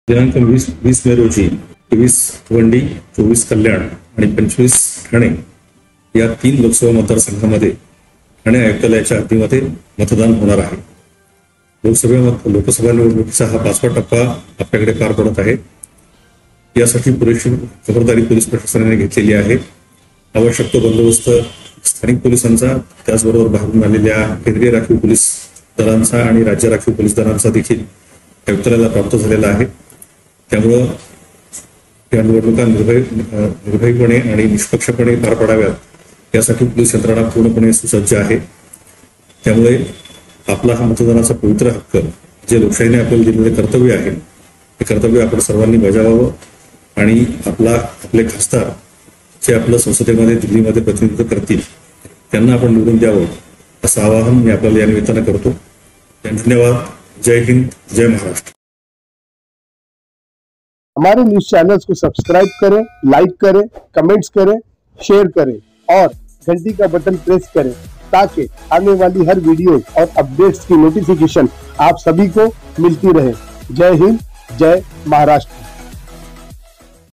दिनांक 20 मे रोजी 23 भिवंडी, 24 कल्याण आणि 25 ठाणे या 3 लोकसभा मतदारसंघामध्ये ठाणे आयुक्तालयाच्या हद्दीमध्ये मतदान होणार आहे. लोकसभा निवडणुकीचा हा 5वा टप्पा आपल्याकडे पार पडत आहे. यासाठी पुरेशी खबरदारी पोलीस प्रशासनाने घेतलेली आहे. आवश्यक तो बंदोबस्त स्थानिक पोलिसांचा, त्याचबरोबर बाहेरून आलेल्या केंद्रीय राखीव पोलीस दलांचा आणि राज्य राखीव पोलीस दलांचा देखील आयुक्तालयाला प्राप्त झालेला आहे. त्यामुळं या निवडणुका निर्भयपणे आणि निष्पक्षपणे पार पडाव्यात यासाठी पोलीस यंत्रणा पूर्णपणे सुसज्ज आहे. त्यामुळे आपला हा मतदानाचा पवित्र हक्क, जे लोकशाहीने आपल्याला दिलेले कर्तव्य आहे, हे कर्तव्य आपण सर्वांनी बजावावं आणि आपले खासदार जे आपलं संसदेमध्ये दिल्लीमध्ये प्रतिनिधित्व करतील त्यांना आपण निवडून द्यावं असं आवाहन मी आपल्याला या निमित्तानं करतो. धन्यवाद. जय हिंद, जय महाराष्ट्र. हमारे न्यूज चैनल्स को सब्सक्राइब करें, लाइक करें, कमेंट्स करें, शेयर करें और घंटी का बटन प्रेस करें ताकि आने वाली हर वीडियो और अपडेट्स की नोटिफिकेशन आप सभी को मिलती रहे. जय हिंद, जय महाराष्ट्र.